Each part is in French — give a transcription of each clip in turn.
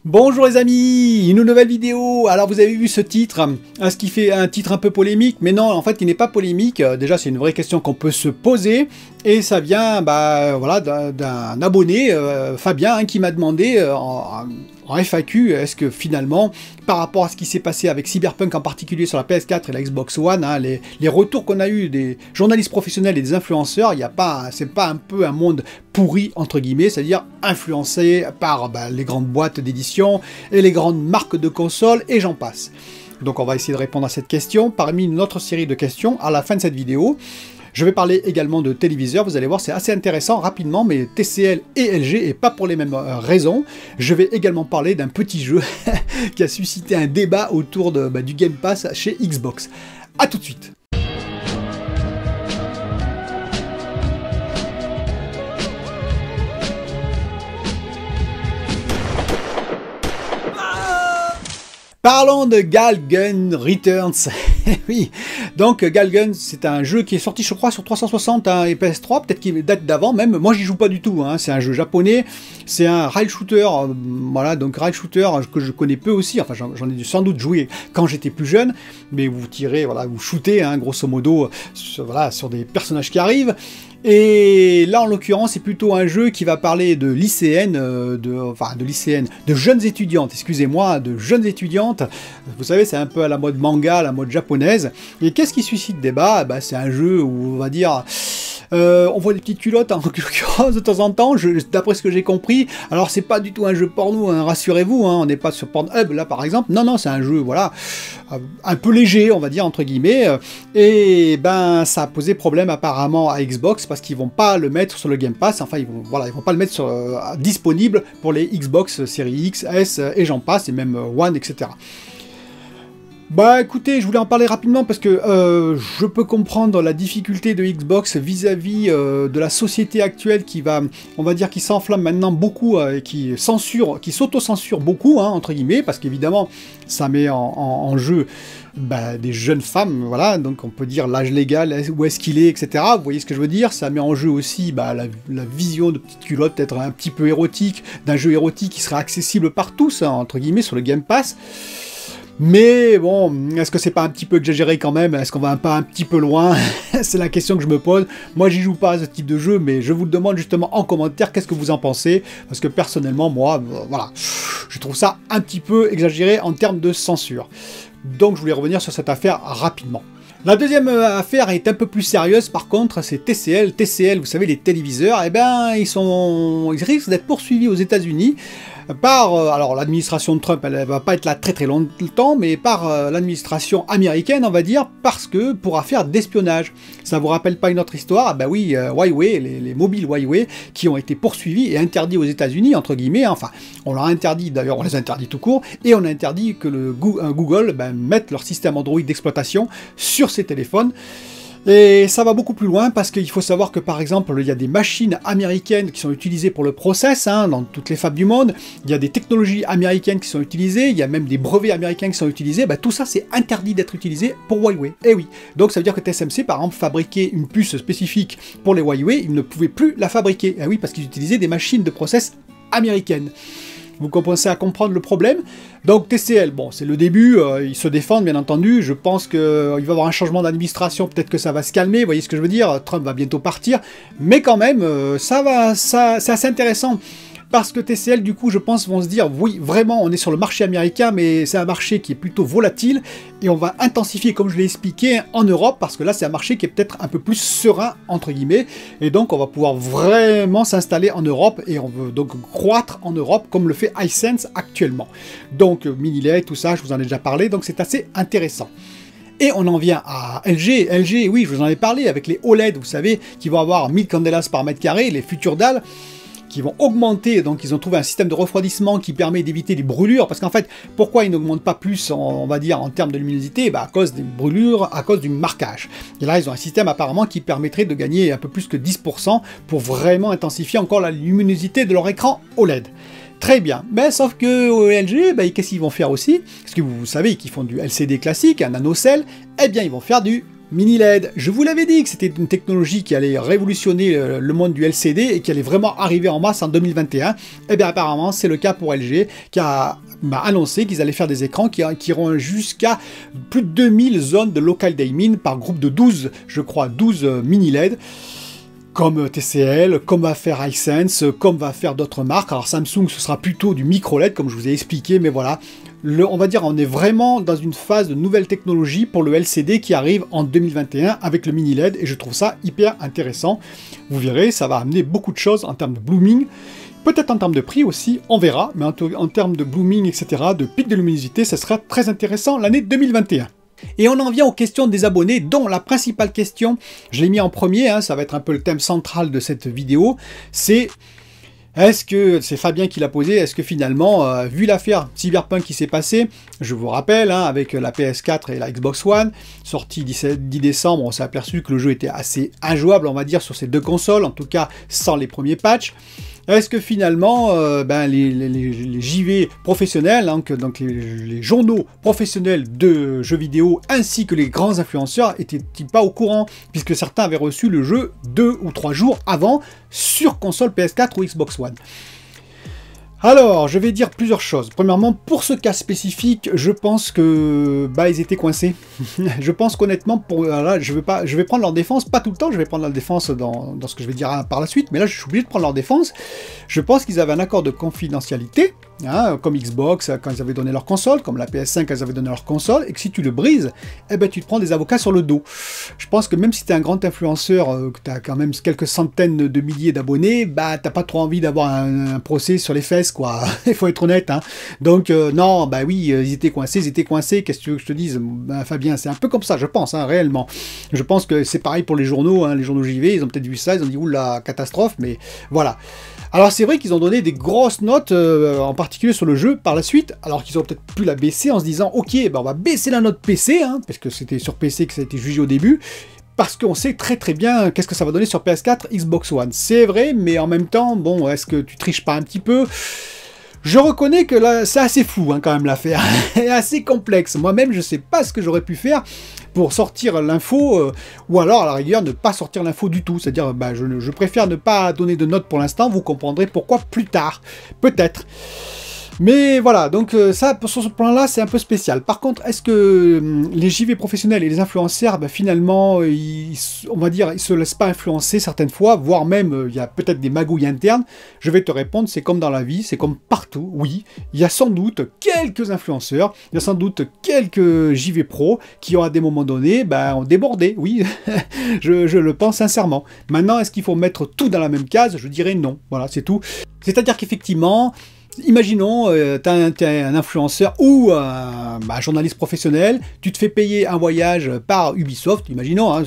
Bonjour les amis, une nouvelle vidéo. Alors vous avez vu ce titre, ce qui fait un titre un peu polémique, mais non, en fait il n'est pas polémique. Déjà c'est une vraie question qu'on peut se poser, et ça vient voilà, d'un abonné, Fabien, qui m'a demandé en FAQ, est-ce que finalement, par rapport à ce qui s'est passé avec Cyberpunk en particulier sur la PS4 et la Xbox One, les retours qu'on a eu des journalistes professionnels et des influenceurs, c'est pas un peu un monde pourri entre guillemets, c'est-à-dire influencé par les grandes boîtes d'édition et les grandes marques de consoles et j'en passe. Donc on va essayer de répondre à cette question parmi une autre série de questions à la fin de cette vidéo. Je vais parler également de téléviseurs, vous allez voir c'est assez intéressant rapidement, mais TCL et LG, et pas pour les mêmes raisons. Je vais également parler d'un petit jeu qui a suscité un débat autour du Game Pass chez Xbox. A tout de suite. Parlons de Galgun Returns. Oui, donc Galgun, c'est un jeu qui est sorti, je crois, sur 360 et PS3, peut-être qu'il date d'avant même. Moi, j'y joue pas du tout. C'est un jeu japonais, c'est un rail shooter. Voilà, donc rail shooter que je connais peu aussi. Enfin, j'en ai sans doute joué quand j'étais plus jeune, mais vous tirez, voilà, vous shootez, grosso modo, sur des personnages qui arrivent. Et là, en l'occurrence, c'est plutôt un jeu qui va parler de lycéennes, de jeunes étudiantes, excusez-moi, de jeunes étudiantes. Vous savez, c'est un peu à la mode manga, à la mode japonaise. Et qu'est-ce qui suscite débat? C'est un jeu où, on va dire... on voit des petites culottes en l'occurrence de temps en temps, d'après ce que j'ai compris. Alors c'est pas du tout un jeu porno, rassurez-vous, on n'est pas sur Pornhub là par exemple. Non, c'est un jeu, voilà, un peu léger, on va dire entre guillemets. Et ça a posé problème apparemment à Xbox parce qu'ils vont pas le mettre sur le Game Pass. Enfin, ils vont pas le mettre disponible pour les Xbox Series X, S et j'en passe, et même One, etc. Écoutez, je voulais en parler rapidement parce que je peux comprendre la difficulté de Xbox vis-à-vis de la société actuelle qui on va dire, qui s'enflamme maintenant beaucoup et qui s'auto-censure beaucoup, entre guillemets, parce qu'évidemment, ça met en jeu des jeunes femmes, voilà, donc on peut dire l'âge légal, où est-ce qu'il est, etc. Vous voyez ce que je veux dire? Ça met en jeu aussi la vision de petites culottes, peut-être un petit peu érotique, d'un jeu érotique qui serait accessible par tous, entre guillemets, sur le Game Pass. Mais bon, est-ce que c'est pas un petit peu exagéré quand même? Est-ce qu'on va pas un petit peu loin? C'est la question que je me pose. Moi, j'y joue pas à ce type de jeu, mais je vous le demande justement en commentaire, qu'est-ce que vous en pensez? Parce que personnellement, moi, voilà, je trouve ça un petit peu exagéré en termes de censure. Donc, je voulais revenir sur cette affaire rapidement. La deuxième affaire est un peu plus sérieuse, par contre, c'est TCL. TCL, vous savez, les téléviseurs, ils risquent d'être poursuivis aux États-Unis par, alors l'administration de Trump, elle va pas être là très longtemps, mais par l'administration américaine, on va dire, parce que pour affaire d'espionnage. Ça vous rappelle pas une autre histoire? Oui, Huawei, les mobiles Huawei, qui ont été poursuivis et interdits aux États-Unis, entre guillemets, enfin, on leur a interdit, d'ailleurs, on les a interdits tout court, et on a interdit que Google mette leur système Android d'exploitation sur ces téléphones. Et ça va beaucoup plus loin parce qu'il faut savoir que par exemple il y a des machines américaines qui sont utilisées pour le process dans toutes les fabs du monde, il y a des technologies américaines qui sont utilisées, il y a même des brevets américains qui sont utilisés, tout ça c'est interdit d'être utilisé pour Huawei. Et oui, donc ça veut dire que TSMC par exemple fabriquait une puce spécifique pour les Huawei, ils ne pouvaient plus la fabriquer. Et oui, parce qu'ils utilisaient des machines de process américaines. Vous commencez à comprendre le problème. Donc TCL, bon, c'est le début, ils se défendent bien entendu, je pense qu'il va y avoir un changement d'administration, peut-être que ça va se calmer, vous voyez ce que je veux dire, Trump va bientôt partir, mais quand même, c'est assez intéressant. Parce que TCL, du coup, je pense, vont se dire, oui, vraiment, on est sur le marché américain, mais c'est un marché qui est plutôt volatile, et on va intensifier, comme je l'ai expliqué, en Europe, parce que là, c'est un marché qui est peut-être un peu plus serein, entre guillemets, et donc on va pouvoir vraiment s'installer en Europe, et on veut donc croître en Europe, comme le fait Hisense actuellement. Donc, Minilay, tout ça, je vous en ai déjà parlé, donc c'est assez intéressant. Et on en vient à LG. LG, oui, je vous en ai parlé, avec les OLED, vous savez, qui vont avoir 1000 candelas par mètre carré, les futures dalles, qui vont augmenter, donc ils ont trouvé un système de refroidissement qui permet d'éviter les brûlures, parce qu'en fait, pourquoi ils n'augmentent pas plus, on va dire, en termes de luminosité? À cause des brûlures, à cause du marquage. Et là, ils ont un système apparemment qui permettrait de gagner un peu plus que 10% pour vraiment intensifier encore la luminosité de leur écran OLED. Très bien, mais sauf que LG, qu'est-ce qu'ils vont faire aussi? Parce que vous savez qu'ils font du LCD classique, un nanocell, eh bien ils vont faire du Mini LED, je vous l'avais dit que c'était une technologie qui allait révolutionner le monde du LCD et qui allait vraiment arriver en masse en 2021. Et bien apparemment c'est le cas pour LG qui a annoncé qu'ils allaient faire des écrans qui iront jusqu'à plus de 2000 zones de local dimming par groupe de 12, je crois 12 mini LED. Comme TCL, comme va faire Hisense, comme va faire d'autres marques. Alors Samsung, ce sera plutôt du micro LED, comme je vous ai expliqué, mais voilà. On va dire on est vraiment dans une phase de nouvelle technologie pour le LCD qui arrive en 2021 avec le mini LED, et je trouve ça hyper intéressant. Vous verrez, ça va amener beaucoup de choses en termes de blooming, peut-être en termes de prix aussi, on verra, mais en termes de blooming, etc., de pic de luminosité, ça sera très intéressant l'année 2021. Et on en vient aux questions des abonnés, dont la principale question, je l'ai mis en premier, hein, ça va être un peu le thème central de cette vidéo, c'est Fabien qui l'a posé, est-ce que finalement, vu l'affaire Cyberpunk qui s'est passée, je vous rappelle, hein, avec la PS4 et la Xbox One, sortie 10 décembre, on s'est aperçu que le jeu était assez injouable, on va dire, sur ces deux consoles, en tout cas sans les premiers patchs. Est-ce que finalement, les JV professionnels, hein, donc les journaux professionnels de jeux vidéo, ainsi que les grands influenceurs, étaient-ils pas au courant, puisque certains avaient reçu le jeu 2 ou 3 jours avant, sur console PS4 ou Xbox One? Alors, je vais dire plusieurs choses. Premièrement, pour ce cas spécifique, je pense que ils étaient coincés. Je pense qu'honnêtement, là, je vais prendre leur défense, pas tout le temps, je vais prendre leur défense dans ce que je vais dire par la suite, mais là, je suis obligé de prendre leur défense. Je pense qu'ils avaient un accord de confidentialité, hein, comme Xbox quand ils avaient donné leur console, comme la PS5 quand ils avaient donné leur console, et que si tu le brises, eh ben, tu te prends des avocats sur le dos. Je pense que même si tu es un grand influenceur, que tu as quand même quelques centaines de milliers d'abonnés, t'as pas trop envie d'avoir un procès sur les fesses, quoi. Il faut être honnête, hein. Donc, non, oui, ils étaient coincés, qu'est-ce que tu veux que je te dise, Fabien, c'est un peu comme ça, je pense, hein, réellement. Je pense que c'est pareil pour les journaux, hein, les journaux JV, ils ont peut-être vu ça, ils ont dit, oula, catastrophe, mais voilà. Alors c'est vrai qu'ils ont donné des grosses notes, en particulier sur le jeu par la suite, alors qu'ils ont peut-être pu la baisser en se disant, ok, on va baisser la note PC, hein, parce que c'était sur PC que ça a été jugé au début, parce qu'on sait très très bien qu'est-ce que ça va donner sur PS4, Xbox One. C'est vrai, mais en même temps, bon, est-ce que tu triches pas un petit peu ? Je reconnais que là, c'est assez flou, hein, quand même, l'affaire. C'est assez complexe. Moi-même, je sais pas ce que j'aurais pu faire pour sortir l'info, ou alors, à la rigueur, ne pas sortir l'info du tout. C'est-à-dire, je préfère ne pas donner de notes pour l'instant. Vous comprendrez pourquoi plus tard. Peut-être. Mais voilà, donc ça, sur ce plan-là, c'est un peu spécial. Par contre, est-ce que les JV professionnels et les influenceurs, finalement, on va dire, ils se laissent pas influencer certaines fois, voire même, il y a peut-être des magouilles internes? Je vais te répondre, c'est comme dans la vie, c'est comme partout, oui. Il y a sans doute quelques influenceurs, il y a sans doute quelques JV pros qui ont à des moments donnés, ont débordé, oui. je le pense sincèrement. Maintenant, est-ce qu'il faut mettre tout dans la même case? Je dirais non. Voilà, c'est tout. C'est-à-dire qu'effectivement, imaginons, tu es un influenceur ou un journaliste professionnel, tu te fais payer un voyage par Ubisoft, imaginons, hein,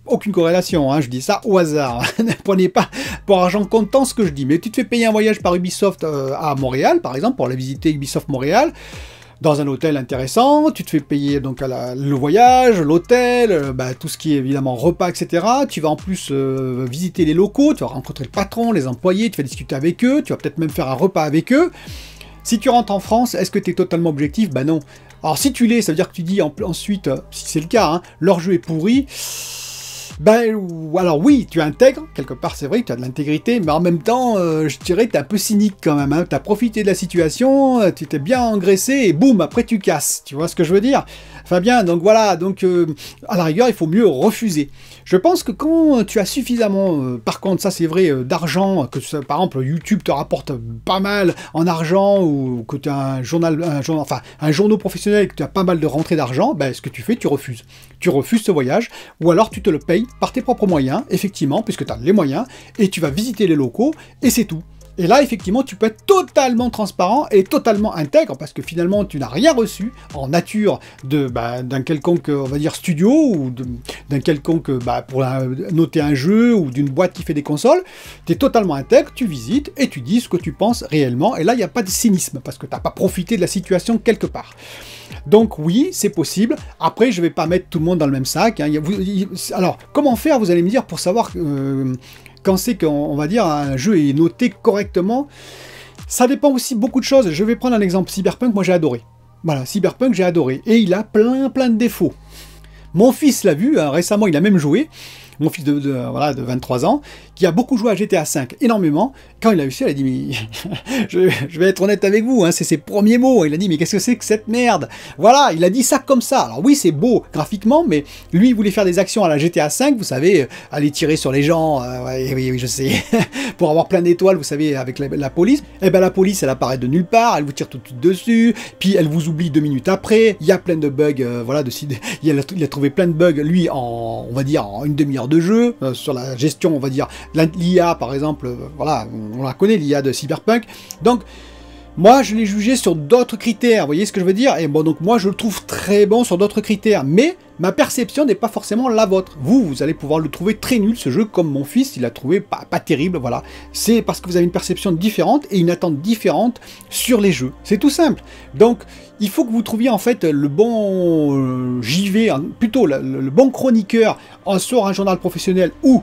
aucune corrélation, hein, je dis ça au hasard, ne prenez pas pour argent comptant ce que je dis, mais tu te fais payer un voyage par Ubisoft à Montréal, par exemple, pour aller visiter Ubisoft Montréal, dans un hôtel intéressant, tu te fais payer donc le voyage, l'hôtel, tout ce qui est évidemment repas, etc. Tu vas en plus visiter les locaux, tu vas rencontrer le patron, les employés, tu vas discuter avec eux, tu vas peut-être même faire un repas avec eux. Si tu rentres en France, est-ce que tu es totalement objectif? Non. Alors si tu l'es, ça veut dire que tu dis ensuite, si c'est le cas, hein, leur jeu est pourri. Alors oui, tu intègres, quelque part c'est vrai que tu as de l'intégrité, mais en même temps, je dirais que tu es un peu cynique quand même, hein. Tu as profité de la situation, tu t'es bien engraissé, et boum, après tu casses, tu vois ce que je veux dire, Fabien? Donc voilà, à la rigueur, il faut mieux refuser. Je pense que quand tu as suffisamment, par contre, ça c'est vrai, d'argent, que par exemple YouTube te rapporte pas mal en argent, ou que tu as un journal professionnel et que tu as pas mal de rentrées d'argent, ce que tu fais, tu refuses. Tu refuses ce voyage, ou alors tu te le payes par tes propres moyens, effectivement, puisque tu as les moyens, et tu vas visiter les locaux, et c'est tout. Et là, effectivement, tu peux être totalement transparent et totalement intègre, parce que finalement, tu n'as rien reçu en nature d'un quelconque, on va dire, studio, ou d'un quelconque, pour noter un jeu, ou d'une boîte qui fait des consoles. Tu es totalement intègre, tu visites, et tu dis ce que tu penses réellement, et là, il n'y a pas de cynisme, parce que tu n'as pas profité de la situation quelque part. Donc oui, c'est possible. Après, je ne vais pas mettre tout le monde dans le même sac, hein. Alors, comment faire, vous allez me dire, pour savoir quand c'est qu'on va dire un jeu est noté correctement? Ça dépend aussi beaucoup de choses. Je vais prendre un exemple. Cyberpunk, moi j'ai adoré. Voilà, Cyberpunk, j'ai adoré. Et il a plein de défauts. Mon fils l'a vu, hein, récemment il a même joué, mon fils voilà, de 23 ans, qui a beaucoup joué à GTA V, énormément. Quand il a eu ça, il a dit, mais je vais être honnête avec vous, hein, c'est ses premiers mots. Il a dit, mais qu'est-ce que c'est que cette merde? Voilà, il a dit ça comme ça. Alors oui, c'est beau graphiquement, mais lui, il voulait faire des actions à la GTA V, vous savez, aller tirer sur les gens, ouais, oui, je sais, pour avoir plein d'étoiles, vous savez, avec la police. Et ben la police, elle apparaît de nulle part, elle vous tire tout de suite dessus, puis elle vous oublie 2 minutes après. Il y a plein de bugs, voilà, il a trouvé plein de bugs, lui, on va dire, en une demi-heure de jeu, sur la gestion, on va dire, l'IA, par exemple, voilà, on la connaît, l'IA de Cyberpunk. Donc, moi, je l'ai jugé sur d'autres critères, vous voyez ce que je veux dire? Et bon, donc moi, je le trouve très bon sur d'autres critères, mais ma perception n'est pas forcément la vôtre. Vous allez pouvoir le trouver très nul, ce jeu, comme mon fils, il l'a trouvé pas terrible, voilà. C'est parce que vous avez une perception différente et une attente différente sur les jeux. C'est tout simple. Donc, il faut que vous trouviez en fait le bon JV, plutôt le bon chroniqueur sur un journal professionnel ou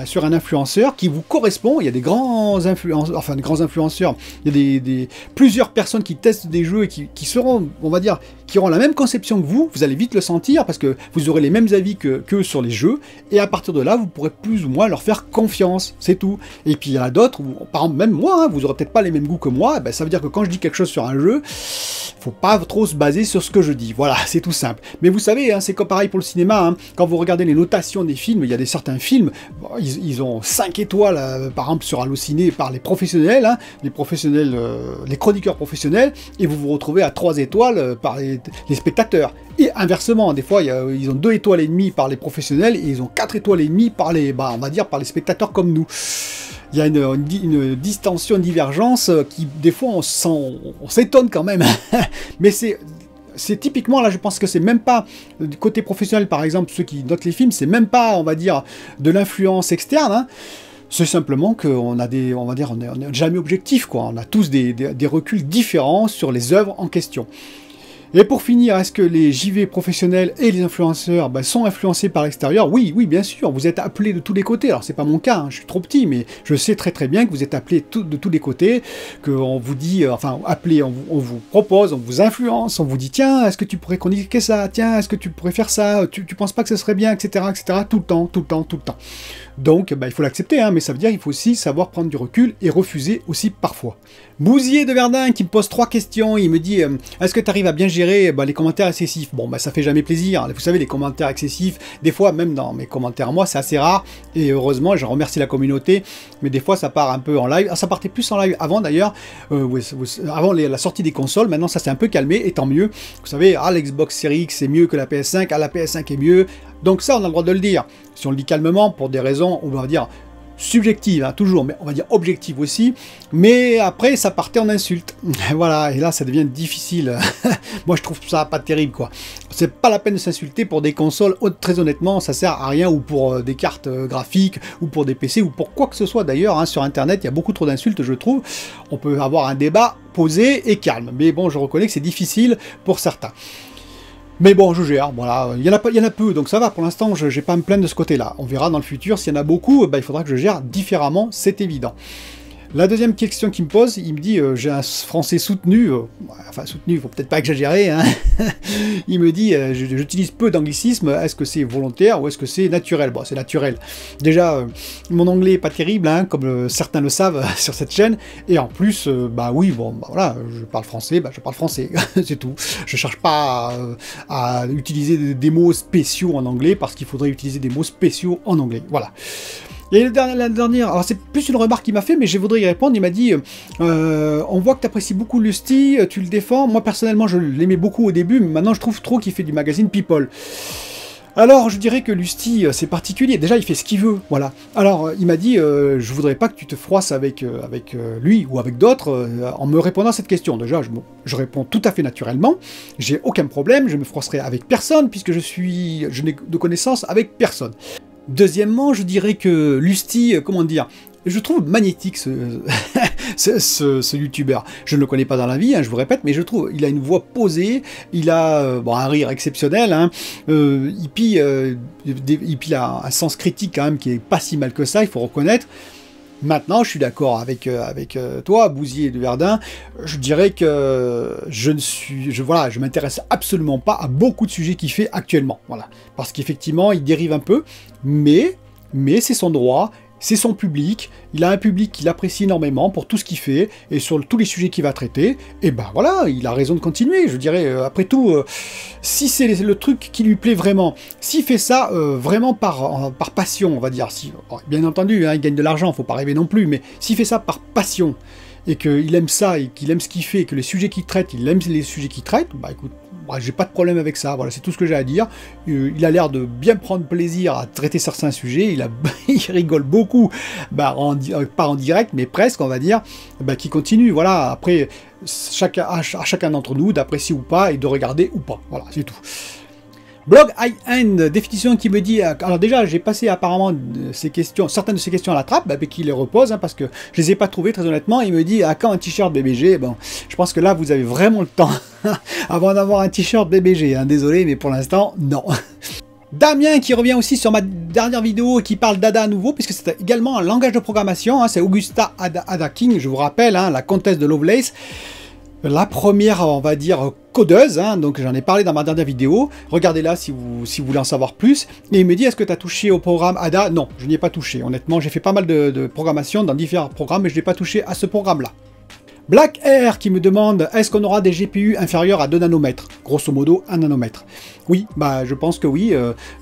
sur un influenceur qui vous correspond. Il y a des grands influenceurs, enfin des grands influenceurs, il y a plusieurs personnes qui testent des jeux et qui seront, on va dire, qui auront la même conception que vous allez vite le sentir parce que vous aurez les mêmes avis qu'eux sur les jeux, et à partir de là, vous pourrez plus ou moins leur faire confiance, c'est tout. Et puis il y en a d'autres, par exemple, même moi, hein, vous aurez peut-être pas les mêmes goûts que moi, ça veut dire que quand je dis quelque chose sur un jeu, faut pas trop se baser sur ce que je dis, voilà, c'est tout simple. Mais vous savez, hein, c'est comme pareil pour le cinéma, hein, quand vous regardez les notations des films, il y a certains films, ils ont 5 étoiles, par exemple sur Allociné par les professionnels, hein, les chroniqueurs professionnels, et vous vous retrouvez à 3 étoiles par les spectateurs. Et inversement, des fois, ils ont 2 étoiles et demie par les professionnels, et ils ont 4 étoiles et demie par les, on va dire, par les spectateurs comme nous. Il y a une distension, une divergence qui, des fois, on s'étonne quand même. Mais c'est typiquement, là, je pense que c'est même pas, du côté professionnel, par exemple, ceux qui notent les films, c'est même pas, on va dire, de l'influence externe, hein. C'est simplement qu'on a on va dire, on n'est jamais objectif, quoi. On a tous des reculs différents sur les œuvres en question. Et pour finir, est-ce que les JV professionnels et les influenceurs sont influencés par l'extérieur? Oui, bien sûr, vous êtes appelés de tous les côtés. Alors c'est pas mon cas, hein, je suis trop petit, mais je sais très bien que vous êtes appelés de tous les côtés, qu'on vous dit, enfin appelé, on vous propose, on vous influence, on vous dit tiens, est-ce que tu pourrais chroniquer ça? Tiens, est-ce que tu pourrais faire ça? Tu penses pas que ce serait bien, etc., tout le temps. Donc, il faut l'accepter, hein, mais ça veut dire qu'il faut aussi savoir prendre du recul et refuser aussi parfois. Bousier de Verdun qui me pose 3 questions, il me dit est-ce que tu arrives à bien gérer les commentaires excessifs? Bon, ça fait jamais plaisir, vous savez, les commentaires excessifs, des fois, même dans mes commentaires moi, c'est assez rare, et heureusement, je remercie la communauté, mais des fois, ça part un peu en live. Ça partait plus en live avant d'ailleurs, avant la sortie des consoles, maintenant ça s'est un peu calmé, et tant mieux. Vous savez, l'Xbox Series X c'est mieux que la PS5, la PS5 est mieux, donc ça, on a le droit de le dire. Si on le dit calmement, pour des raisons, on va dire, subjectives, hein, toujours, mais on va dire objectives aussi, mais après, ça partait en insultes. Voilà, et là, ça devient difficile. Moi, je trouve ça pas terrible, quoi. C'est pas la peine de s'insulter pour des consoles, très honnêtement, ça sert à rien, ou pour des cartes graphiques, ou pour des PC, ou pour quoi que ce soit, d'ailleurs, hein, sur Internet, il y a beaucoup trop d'insultes, je trouve. On peut avoir un débat posé et calme, mais bon, je reconnais que c'est difficile pour certains. Mais bon, je gère, voilà, il y en a peu, donc ça va, pour l'instant, je n'ai pas à me plaindre de ce côté-là. On verra dans le futur, s'il y en a beaucoup, il faudra que je gère différemment, c'est évident. La deuxième question qu'il me pose, il me dit, j'ai un français soutenu, enfin soutenu, il faut peut-être pas exagérer, hein. Il me dit, j'utilise peu d'anglicisme, est-ce que c'est volontaire ou est-ce que c'est naturel? Bon, c'est naturel. Déjà, mon anglais est pas terrible, hein, comme certains le savent sur cette chaîne, et en plus, oui, voilà, je parle français, je parle français, c'est tout. Je cherche pas à utiliser des mots spéciaux en anglais, parce qu'il faudrait utiliser des mots spéciaux en anglais, voilà. Et la dernière, alors c'est plus une remarque qu'il m'a fait, mais je voudrais y répondre. Il m'a dit on voit que tu apprécies beaucoup Lusty, tu le défends. Moi personnellement, je l'aimais beaucoup au début, mais maintenant je trouve trop qu'il fait du magazine People. Alors je dirais que Lusty, c'est particulier. Déjà, il fait ce qu'il veut, voilà. Alors il m'a dit je voudrais pas que tu te froisses avec lui ou avec d'autres en me répondant à cette question. Déjà, je réponds tout à fait naturellement. J'ai aucun problème, je me froisserai avec personne puisque je n'ai de connaissance avec personne. Deuxièmement, je dirais que Lusty, comment dire, je trouve magnétique ce youtubeur. Je ne le connais pas dans la vie, hein, je vous répète, mais je trouve il a une voix posée, il a un rire exceptionnel, hein, et puis il a un sens critique quand même qui est pas si mal que ça, il faut reconnaître. Maintenant, je suis d'accord avec, toi, Bousier de Verdun. Je dirais que je m'intéresse absolument pas à beaucoup de sujets qu'il fait actuellement. Voilà. Parce qu'effectivement, il dérive un peu, mais c'est son droit. C'est son public, il a un public qu'il apprécie énormément pour tout ce qu'il fait, et sur tous les sujets qu'il va traiter, et ben voilà, il a raison de continuer, je dirais, après tout, si c'est le truc qui lui plaît vraiment, s'il fait ça vraiment par passion, on va dire, si, bien entendu, hein, il gagne de l'argent, faut pas rêver non plus, mais s'il fait ça par passion, et qu'il aime ça, et qu'il aime ce qu'il fait, et que les sujets qu'il traite, il aime les sujets qu'il traite, bah écoute, j'ai pas de problème avec ça, voilà, c'est tout ce que j'ai à dire. Il a l'air de bien prendre plaisir à traiter certains sujets, il rigole beaucoup, bah, pas en direct, mais presque, on va dire, bah, qui continue, voilà, après, à chacun d'entre nous d'apprécier ou pas, et de regarder ou pas, voilà, c'est tout. Blog High-End, définition qui me dit... Alors déjà, j'ai passé apparemment certaines de ces questions à la trappe, mais qui les repose, hein, parce que je les ai pas trouvées, très honnêtement. Il me dit, à quand un t-shirt BBG? Bon, je pense que là, vous avez vraiment le temps avant d'avoir un t-shirt BBG. Hein. Désolé, mais pour l'instant, non. Damien qui revient aussi sur ma dernière vidéo et qui parle d'Ada à nouveau, puisque c'est également un langage de programmation. Hein, c'est Augusta Ada King, je vous rappelle, hein, la comtesse de Lovelace. La première, on va dire, codeuse, hein, donc j'en ai parlé dans ma dernière vidéo, regardez-la si vous voulez en savoir plus, et il me dit, est-ce que tu as touché au programme Ada? Non, je n'y ai pas touché, honnêtement, j'ai fait pas mal de programmation dans différents programmes, mais je n'ai pas touché à ce programme-là. Black Air qui me demande, est-ce qu'on aura des GPU inférieurs à 2 nanomètres? Grosso modo, 1 nanomètre. Oui, bah je pense que oui.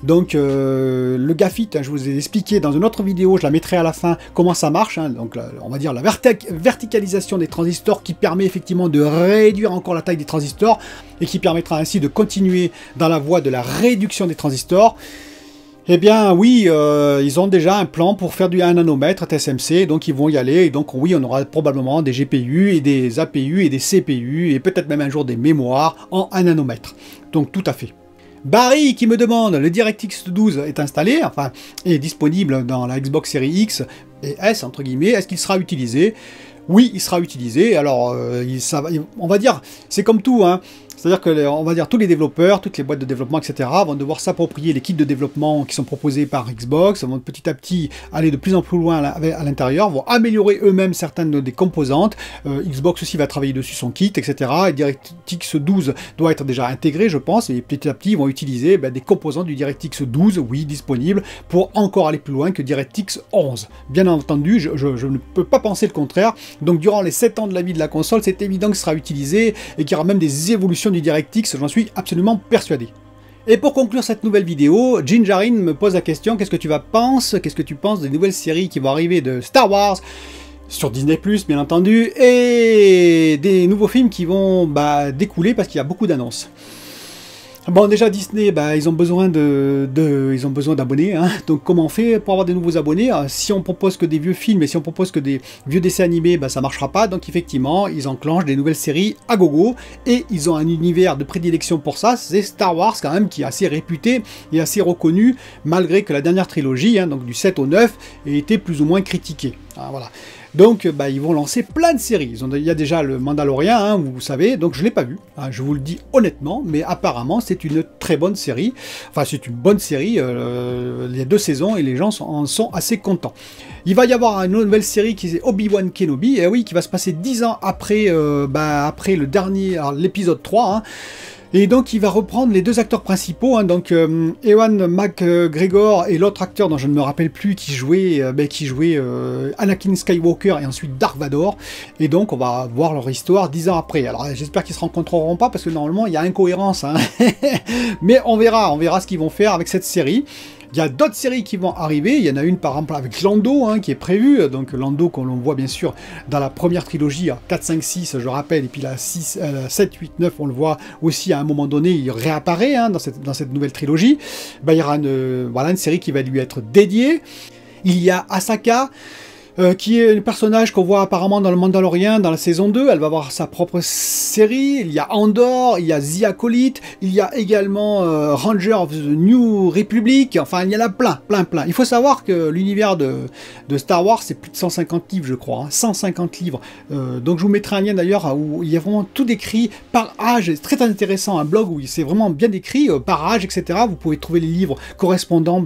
Donc le GAFIT, hein, je vous ai expliqué dans une autre vidéo, je la mettrai à la fin, comment ça marche. Hein, donc on va dire la verticalisation des transistors qui permet effectivement de réduire encore la taille des transistors et qui permettra ainsi de continuer dans la voie de la réduction des transistors. Eh bien oui, ils ont déjà un plan pour faire du 1 nanomètre TSMC, donc ils vont y aller, et donc oui, on aura probablement des GPU et des APU et des CPU, et peut-être même un jour des mémoires en 1 nanomètre. Donc tout à fait. Barry qui me demande, le DirectX 12 est installé, enfin, est disponible dans la Xbox Series X et S, entre guillemets, est-ce qu'il sera utilisé? Oui, il sera utilisé, alors on va dire, c'est comme tout, hein. C'est-à-dire que, on va dire, tous les développeurs, toutes les boîtes de développement, etc., vont devoir s'approprier les kits de développement qui sont proposés par Xbox, vont petit à petit aller de plus en plus loin à l'intérieur, vont améliorer eux-mêmes certaines des composantes. Xbox aussi va travailler dessus son kit, etc. Et DirectX 12 doit être déjà intégré, je pense, et petit à petit, ils vont utiliser des composants du DirectX 12, oui, disponibles, pour encore aller plus loin que DirectX 11. Bien entendu, je ne peux pas penser le contraire. Donc, durant les 7 ans de la vie de la console, c'est évident que ce sera utilisé et qu'il y aura même des évolutions du DirectX, j'en suis absolument persuadé. Et pour conclure cette nouvelle vidéo, Gingerine me pose la question, qu'est-ce que tu penses des nouvelles séries qui vont arriver de Star Wars sur Disney+, bien entendu, et des nouveaux films qui vont découler parce qu'il y a beaucoup d'annonces. Bon, déjà Disney, ils ont besoin d'abonnés, hein. Donc comment on fait pour avoir des nouveaux abonnés? Si on propose que des vieux films et si on propose que des vieux dessins animés, ça marchera pas. Donc effectivement, ils enclenchent des nouvelles séries à gogo et ils ont un univers de prédilection pour ça. C'est Star Wars quand même qui est assez réputé et assez reconnu, malgré que la dernière trilogie, hein, donc du 7 au 9, ait été plus ou moins critiquée. Hein, voilà. Donc ils vont lancer plein de séries. Il y a déjà le Mandalorian, hein, vous savez, donc je ne l'ai pas vu, hein, je vous le dis honnêtement, mais apparemment c'est une très bonne série. Enfin c'est une bonne série, il y a 2 saisons et les gens en sont assez contents. Il va y avoir une nouvelle série qui est Obi-Wan Kenobi, et oui, qui va se passer 10 ans après, après le dernier, l'épisode 3, hein. Et donc il va reprendre les 2 acteurs principaux, hein, donc Ewan McGregor et l'autre acteur dont je ne me rappelle plus qui jouait Anakin Skywalker et ensuite Dark Vador. Et donc on va voir leur histoire 10 ans après. Alors j'espère qu'ils se rencontreront pas parce que normalement il y a incohérence, hein. Mais on verra ce qu'ils vont faire avec cette série. Il y a d'autres séries qui vont arriver, il y en a une par exemple avec Lando, hein, qui est prévue, donc Lando qu'on voit bien sûr dans la première trilogie, 4, 5, 6 je rappelle, et puis la 7, 8, 9 on le voit aussi à un moment donné, il réapparaît, hein, dans cette nouvelle trilogie. Il y aura une série qui va lui être dédiée. Il y a Ahsoka, qui est un personnage qu'on voit apparemment dans le Mandalorian, dans la saison 2, elle va avoir sa propre série, il y a Andor, il y a The Acolyte, il y a également Ranger of the New Republic, enfin il y en a plein. Il faut savoir que l'univers de Star Wars, c'est plus de 150 livres je crois, hein, 150 livres, donc je vous mettrai un lien d'ailleurs où il y a vraiment tout décrit par âge, c'est très intéressant, un blog où c'est vraiment bien décrit, par âge, etc. Vous pouvez trouver les livres correspondant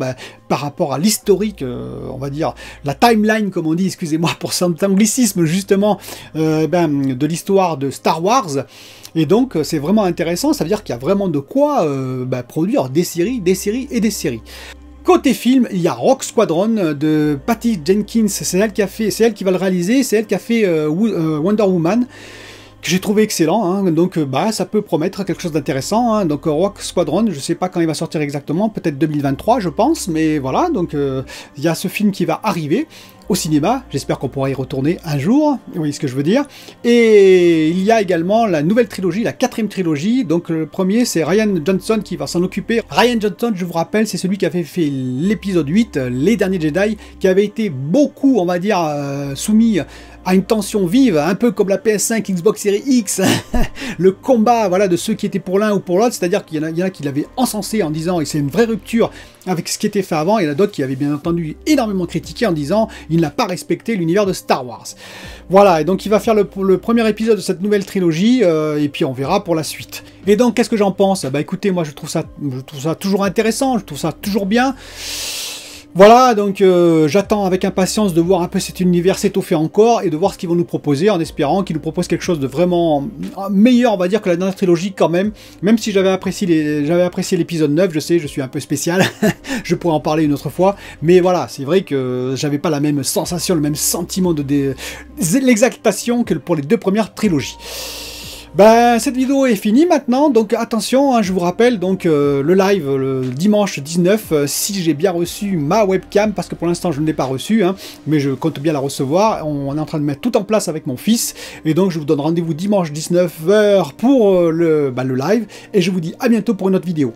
par rapport à l'historique, on va dire, la timeline, comme on dit, excusez-moi pour cet anglicisme, justement, de l'histoire de Star Wars. Et donc, c'est vraiment intéressant, ça veut dire qu'il y a vraiment de quoi produire des séries et des séries. Côté film, il y a Rogue Squadron de Patty Jenkins, c'est elle qui va le réaliser, c'est elle qui a fait Wonder Woman, que j'ai trouvé excellent, hein. Donc ça peut promettre quelque chose d'intéressant, hein. Donc Rogue Squadron, je sais pas quand il va sortir exactement, peut-être 2023 je pense, mais voilà, donc il y a ce film qui va arriver au cinéma, j'espère qu'on pourra y retourner un jour, vous voyez ce que je veux dire. Et il y a également la nouvelle trilogie, la 4e trilogie, donc le premier c'est Rian Johnson qui va s'en occuper. Rian Johnson, je vous rappelle, c'est celui qui avait fait l'épisode 8, Les Derniers Jedi, qui avait été beaucoup, on va dire, soumis à une tension vive, un peu comme la PS5, Xbox Series X, le combat voilà, de ceux qui étaient pour l'un ou pour l'autre, c'est-à-dire qu'il y en a qui l'avaient encensé en disant, et c'est une vraie rupture avec ce qui était fait avant, et il y en a d'autres qui avaient bien entendu énormément critiqué en disant, il n'a pas respecté l'univers de Star Wars. Voilà, et donc il va faire le premier épisode de cette nouvelle trilogie, et puis on verra pour la suite. Et donc, qu'est-ce que j'en pense? Bah écoutez, moi je trouve ça toujours intéressant, je trouve ça toujours bien. Voilà, donc j'attends avec impatience de voir un peu cet univers s'étoffer encore et de voir ce qu'ils vont nous proposer, en espérant qu'ils nous proposent quelque chose de vraiment meilleur, on va dire, que la dernière trilogie quand même. Même si j'avais apprécié l'épisode 9, je sais, je suis un peu spécial, je pourrais en parler une autre fois, mais voilà, c'est vrai que j'avais pas la même sensation, le même sentiment de l'exaltation que pour les 2 premières trilogies. Ben, cette vidéo est finie maintenant, donc attention, hein, je vous rappelle donc le live le dimanche 19, si j'ai bien reçu ma webcam, parce que pour l'instant je ne l'ai pas reçue, hein, mais je compte bien la recevoir, on est en train de mettre tout en place avec mon fils, et donc je vous donne rendez-vous dimanche 19h pour le live, et je vous dis à bientôt pour une autre vidéo.